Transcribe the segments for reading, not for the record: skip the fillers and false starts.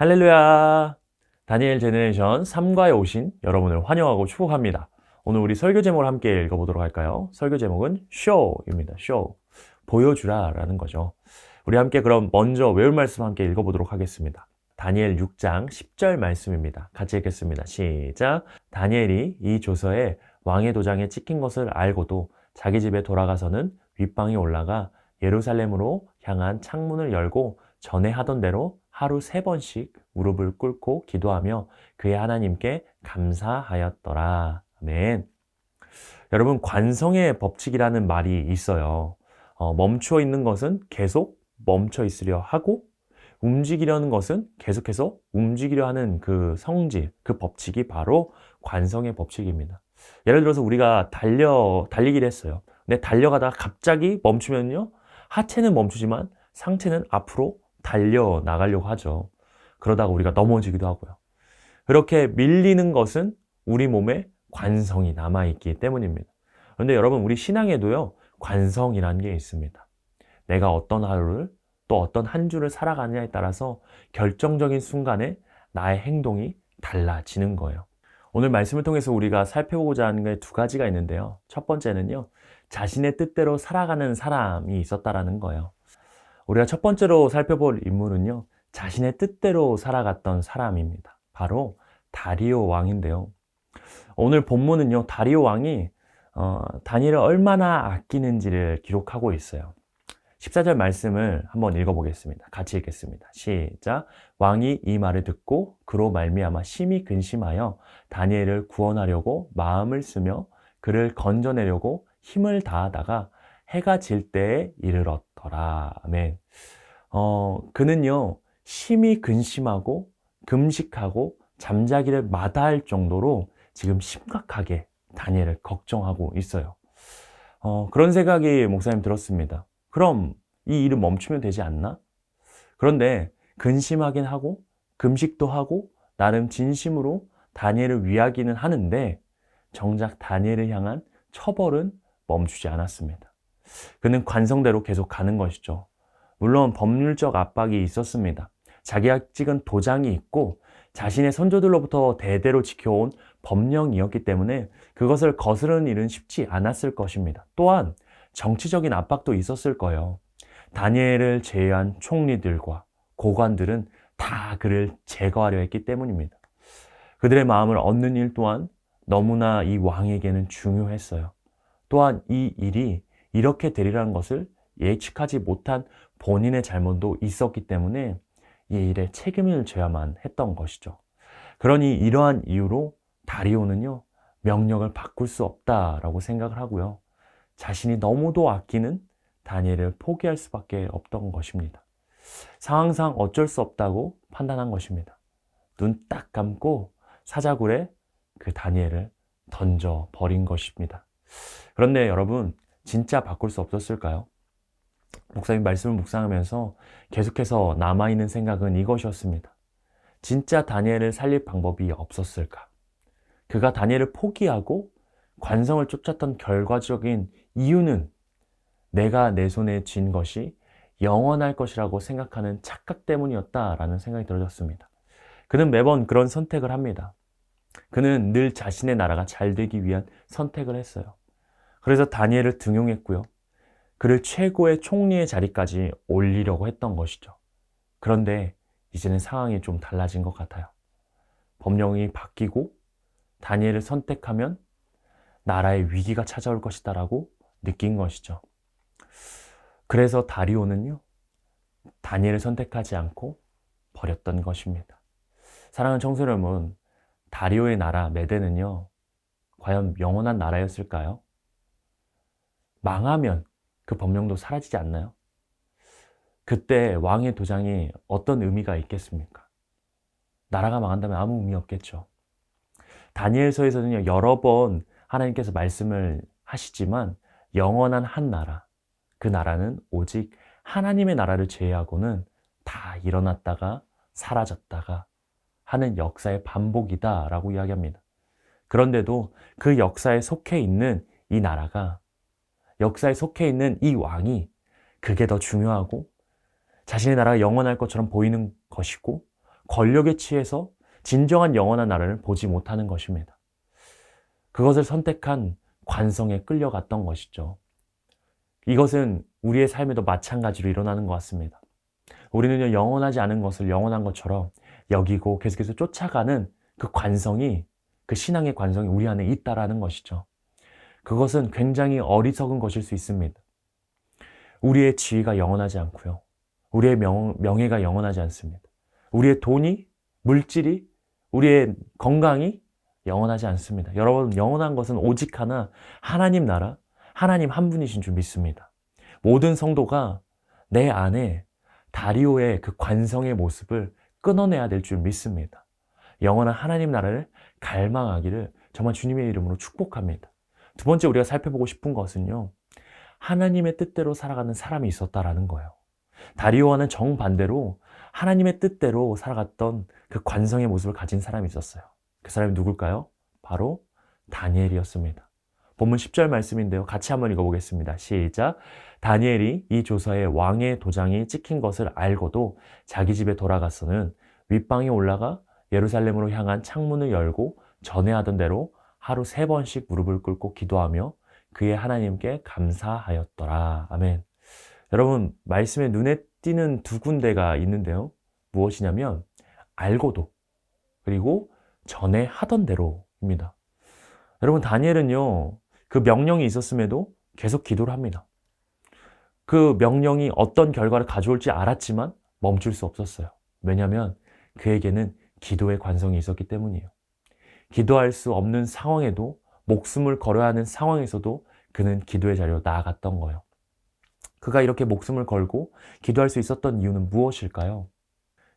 할렐루야! 다니엘 제너레이션 3과에 오신 여러분을 환영하고 축복합니다. 오늘 우리 설교 제목을 함께 읽어보도록 할까요? 설교 제목은 show입니다. show. 보여주라 라는 거죠. 우리 함께 그럼 먼저 외울 말씀 함께 읽어보도록 하겠습니다. 다니엘 6장 10절 말씀입니다. 같이 읽겠습니다. 시작! 다니엘이 이 조서에 왕의 도장에 찍힌 것을 알고도 자기 집에 돌아가서는 윗방에 올라가 예루살렘으로 향한 창문을 열고 전에 하던 대로 하루 3번씩 무릎을 꿇고 기도하며 그의 하나님께 감사하였더라. 아멘. 여러분, 관성의 법칙이라는 말이 있어요. 멈추어 있는 것은 계속 멈춰 있으려 하고, 움직이려는 것은 계속해서 움직이려 하는 그 성질, 그 법칙이 바로 관성의 법칙입니다. 예를 들어서 우리가 달리기를 했어요. 근데 달려가다가 갑자기 멈추면요, 하체는 멈추지만 상체는 앞으로 달려 나가려고 하죠. 그러다가 우리가 넘어지기도 하고요. 그렇게 밀리는 것은 우리 몸에 관성이 남아있기 때문입니다. 그런데 여러분, 우리 신앙에도요, 관성이라는 게 있습니다. 내가 어떤 하루를 또 어떤 한 주를 살아가느냐에 따라서 결정적인 순간에 나의 행동이 달라지는 거예요. 오늘 말씀을 통해서 우리가 살펴보고자 하는 게 2가지가 있는데요. 첫 번째는요, 자신의 뜻대로 살아가는 사람이 있었다라는 거예요. 우리가 첫 번째로 살펴볼 인물은요, 자신의 뜻대로 살아갔던 사람입니다. 바로 다리오 왕인데요. 오늘 본문은요, 다리오 왕이 다니엘을 얼마나 아끼는지를 기록하고 있어요. 14절 말씀을 한번 읽어보겠습니다. 같이 읽겠습니다. 시작! 왕이 이 말을 듣고 그로 말미암아 심히 근심하여 다니엘을 구원하려고 마음을 쓰며 그를 건져내려고 힘을 다하다가 해가 질 때에 이르렀더라. 아멘. 그는요, 심히 근심하고 금식하고 잠자기를 마다할 정도로 지금 심각하게 다니엘을 걱정하고 있어요. 그런 생각이 목사님 들었습니다. 그럼 이 일을 멈추면 되지 않나? 그런데 근심하긴 하고 금식도 하고 나름 진심으로 다니엘을 위하기는 하는데 정작 다니엘을 향한 처벌은 멈추지 않았습니다. 그는 관성대로 계속 가는 것이죠. 물론 법률적 압박이 있었습니다. 자기가 찍은 도장이 있고 자신의 선조들로부터 대대로 지켜온 법령이었기 때문에 그것을 거스르는 일은 쉽지 않았을 것입니다. 또한 정치적인 압박도 있었을 거예요. 다니엘을 제외한 총리들과 고관들은 다 그를 제거하려 했기 때문입니다. 그들의 마음을 얻는 일 또한 너무나 이 왕에게는 중요했어요. 또한 이 일이 이렇게 되리라는 것을 예측하지 못한 본인의 잘못도 있었기 때문에 이 일에 책임을 져야만 했던 것이죠. 그러니 이러한 이유로 다리오는요, 명령을 바꿀 수 없다라고 생각을 하고요. 자신이 너무도 아끼는 다니엘을 포기할 수밖에 없던 것입니다. 상황상 어쩔 수 없다고 판단한 것입니다. 눈 딱 감고 사자굴에 그 다니엘을 던져버린 것입니다. 그런데 여러분, 진짜 바꿀 수 없었을까요? 목사님 말씀을 묵상하면서 계속해서 남아있는 생각은 이것이었습니다. 진짜 다니엘을 살릴 방법이 없었을까? 그가 다니엘을 포기하고 관성을 쫓았던 결과적인 이유는 내가 내 손에 쥔 것이 영원할 것이라고 생각하는 착각 때문이었다라는 생각이 들어졌습니다. 그는 매번 그런 선택을 합니다. 그는 늘 자신의 나라가 잘 되기 위한 선택을 했어요. 그래서 다니엘을 등용했고요. 그를 최고의 총리의 자리까지 올리려고 했던 것이죠. 그런데 이제는 상황이 좀 달라진 것 같아요. 법령이 바뀌고 다니엘을 선택하면 나라의 위기가 찾아올 것이다라고 느낀 것이죠. 그래서 다리오는요, 다니엘을 선택하지 않고 버렸던 것입니다. 사랑하는 청소년 여러분, 다리오의 나라 메대는요, 과연 영원한 나라였을까요? 망하면 그 법령도 사라지지 않나요? 그때 왕의 도장이 어떤 의미가 있겠습니까? 나라가 망한다면 아무 의미 없겠죠. 다니엘서에서는요, 여러 번 하나님께서 말씀을 하시지만 영원한 한 나라, 그 나라는 오직 하나님의 나라를 제외하고는 다 일어났다가 사라졌다가 하는 역사의 반복이다라고 이야기합니다. 그런데도 그 역사에 속해 있는 이 나라가, 역사에 속해 있는 이 왕이 그게 더 중요하고 자신의 나라가 영원할 것처럼 보이는 것이고 권력에 취해서 진정한 영원한 나라를 보지 못하는 것입니다. 그것을 선택한 관성에 끌려갔던 것이죠. 이것은 우리의 삶에도 마찬가지로 일어나는 것 같습니다. 우리는요, 영원하지 않은 것을 영원한 것처럼 여기고 계속해서 쫓아가는 그 관성이, 그 신앙의 관성이 우리 안에 있다라는 것이죠. 그것은 굉장히 어리석은 것일 수 있습니다. 우리의 지위가 영원하지 않고요. 우리의 명예가 영원하지 않습니다. 우리의 돈이, 물질이, 우리의 건강이 영원하지 않습니다. 여러분, 영원한 것은 오직 하나, 하나님 나라, 하나님 한 분이신 줄 믿습니다. 모든 성도가 내 안에 다리오의 그 관성의 모습을 끊어내야 될 줄 믿습니다. 영원한 하나님 나라를 갈망하기를 정말 주님의 이름으로 축복합니다. 두 번째 우리가 살펴보고 싶은 것은요, 하나님의 뜻대로 살아가는 사람이 있었다라는 거예요. 다리오와는 정반대로 하나님의 뜻대로 살아갔던 그 관성의 모습을 가진 사람이 있었어요. 그 사람이 누굴까요? 바로 다니엘이었습니다. 본문 10절 말씀인데요. 같이 한번 읽어보겠습니다. 시작. 다니엘이 이 조서에 왕의 도장이 찍힌 것을 알고도 자기 집에 돌아가서는 윗방에 올라가 예루살렘으로 향한 창문을 열고 전에 하던 대로 하루 3번씩 무릎을 꿇고 기도하며 그의 하나님께 감사하였더라. 아멘. 여러분, 말씀에 눈에 띄는 두 군데가 있는데요. 무엇이냐면 알고도, 그리고 전에 하던 대로입니다. 여러분, 다니엘은요, 그 명령이 있었음에도 계속 기도를 합니다. 그 명령이 어떤 결과를 가져올지 알았지만 멈출 수 없었어요. 왜냐하면 그에게는 기도의 관성이 있었기 때문이에요. 기도할 수 없는 상황에도, 목숨을 걸어야 하는 상황에서도 그는 기도의 자리로 나아갔던 거예요. 그가 이렇게 목숨을 걸고 기도할 수 있었던 이유는 무엇일까요?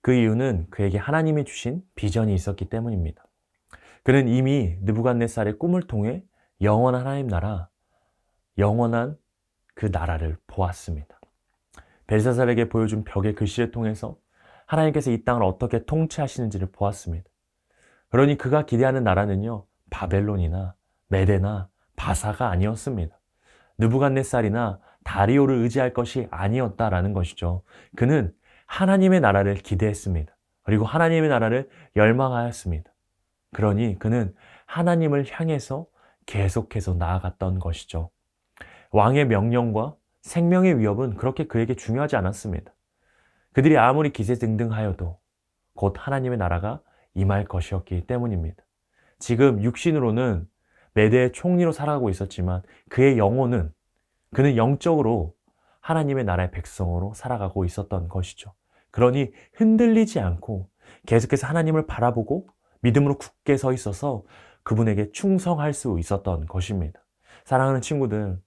그 이유는 그에게 하나님이 주신 비전이 있었기 때문입니다. 그는 이미 느부갓네살의 꿈을 통해 영원한 하나님 나라, 영원한 그 나라를 보았습니다. 벨사살에게 보여준 벽의 글씨를 통해서 하나님께서 이 땅을 어떻게 통치하시는지를 보았습니다. 그러니 그가 기대하는 나라는요, 바벨론이나 메데나 바사가 아니었습니다. 느부갓네살이나 다리오를 의지할 것이 아니었다라는 것이죠. 그는 하나님의 나라를 기대했습니다. 그리고 하나님의 나라를 열망하였습니다. 그러니 그는 하나님을 향해서 계속해서 나아갔던 것이죠. 왕의 명령과 생명의 위협은 그렇게 그에게 중요하지 않았습니다. 그들이 아무리 기세등등하여도 곧 하나님의 나라가 임할 것이었기 때문입니다. 지금 육신으로는 메대의 총리로 살아가고 있었지만 그의 영혼은, 그는 영적으로 하나님의 나라의 백성으로 살아가고 있었던 것이죠. 그러니 흔들리지 않고 계속해서 하나님을 바라보고 믿음으로 굳게 서 있어서 그분에게 충성할 수 있었던 것입니다. 사랑하는 친구들,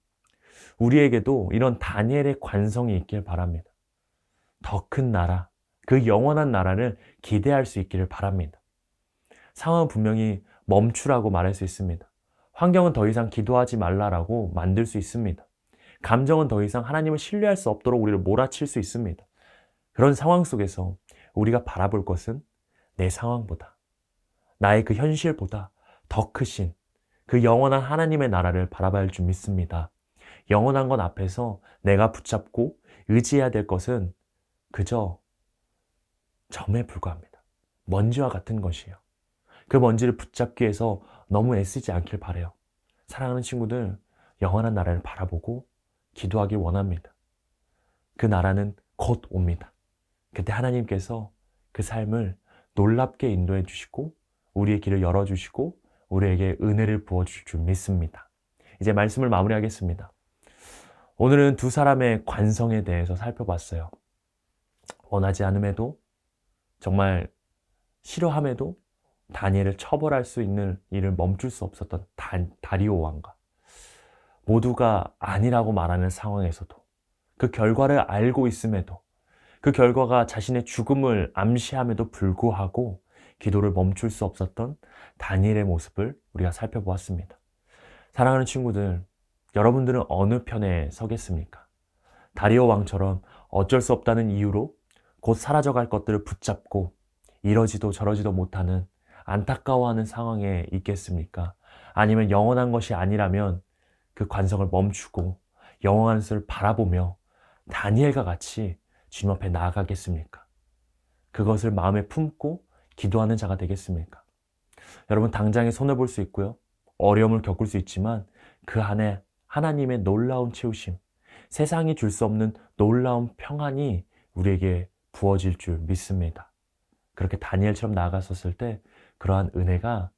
우리에게도 이런 다니엘의 관성이 있길 바랍니다. 더 큰 나라, 그 영원한 나라를 기대할 수 있기를 바랍니다. 상황은 분명히 멈추라고 말할 수 있습니다. 환경은 더 이상 기도하지 말라라고 만들 수 있습니다. 감정은 더 이상 하나님을 신뢰할 수 없도록 우리를 몰아칠 수 있습니다. 그런 상황 속에서 우리가 바라볼 것은 내 상황보다, 나의 그 현실보다 더 크신 그 영원한 하나님의 나라를 바라봐야 할 줄 믿습니다. 영원한 것 앞에서 내가 붙잡고 의지해야 될 것은 그저 점에 불과합니다. 먼지와 같은 것이에요. 그 먼지를 붙잡기 위해서 너무 애쓰지 않길 바라요. 사랑하는 친구들, 영원한 나라를 바라보고 기도하길 원합니다. 그 나라는 곧 옵니다. 그때 하나님께서 그 삶을 놀랍게 인도해 주시고 우리의 길을 열어주시고 우리에게 은혜를 부어주실 줄 믿습니다. 이제 말씀을 마무리하겠습니다. 오늘은 두 사람의 관성에 대해서 살펴봤어요. 원하지 않음에도, 정말 싫어함에도 다니엘을 처벌할 수 있는 일을 멈출 수 없었던 다리오 왕과, 모두가 아니라고 말하는 상황에서도, 그 결과를 알고 있음에도, 그 결과가 자신의 죽음을 암시함에도 불구하고 기도를 멈출 수 없었던 다니엘의 모습을 우리가 살펴보았습니다. 사랑하는 친구들, 여러분들은 어느 편에 서겠습니까? 다리오 왕처럼 어쩔 수 없다는 이유로 곧 사라져갈 것들을 붙잡고 이러지도 저러지도 못하는 안타까워하는 상황에 있겠습니까? 아니면 영원한 것이 아니라면 그 관성을 멈추고 영원한 것을 바라보며 다니엘과 같이 주님 앞에 나아가겠습니까? 그것을 마음에 품고 기도하는 자가 되겠습니까? 여러분, 당장에 손해 볼 수 있고요. 어려움을 겪을 수 있지만 그 안에 하나님의 놀라운 채우심, 세상이 줄 수 없는 놀라운 평안이 우리에게 부어질 줄 믿습니다. 그렇게 다니엘처럼 나아갔었을 때 그러한 은혜가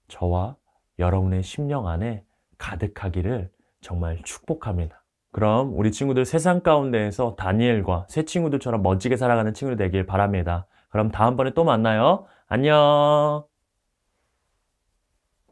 저와 여러분의 심령 안에 가득하기를 정말 축복합니다. 그럼 우리 친구들 세상 가운데에서 다니엘과 새 친구들처럼 멋지게 살아가는 친구들 되길 바랍니다. 그럼 다음번에 또 만나요. 안녕.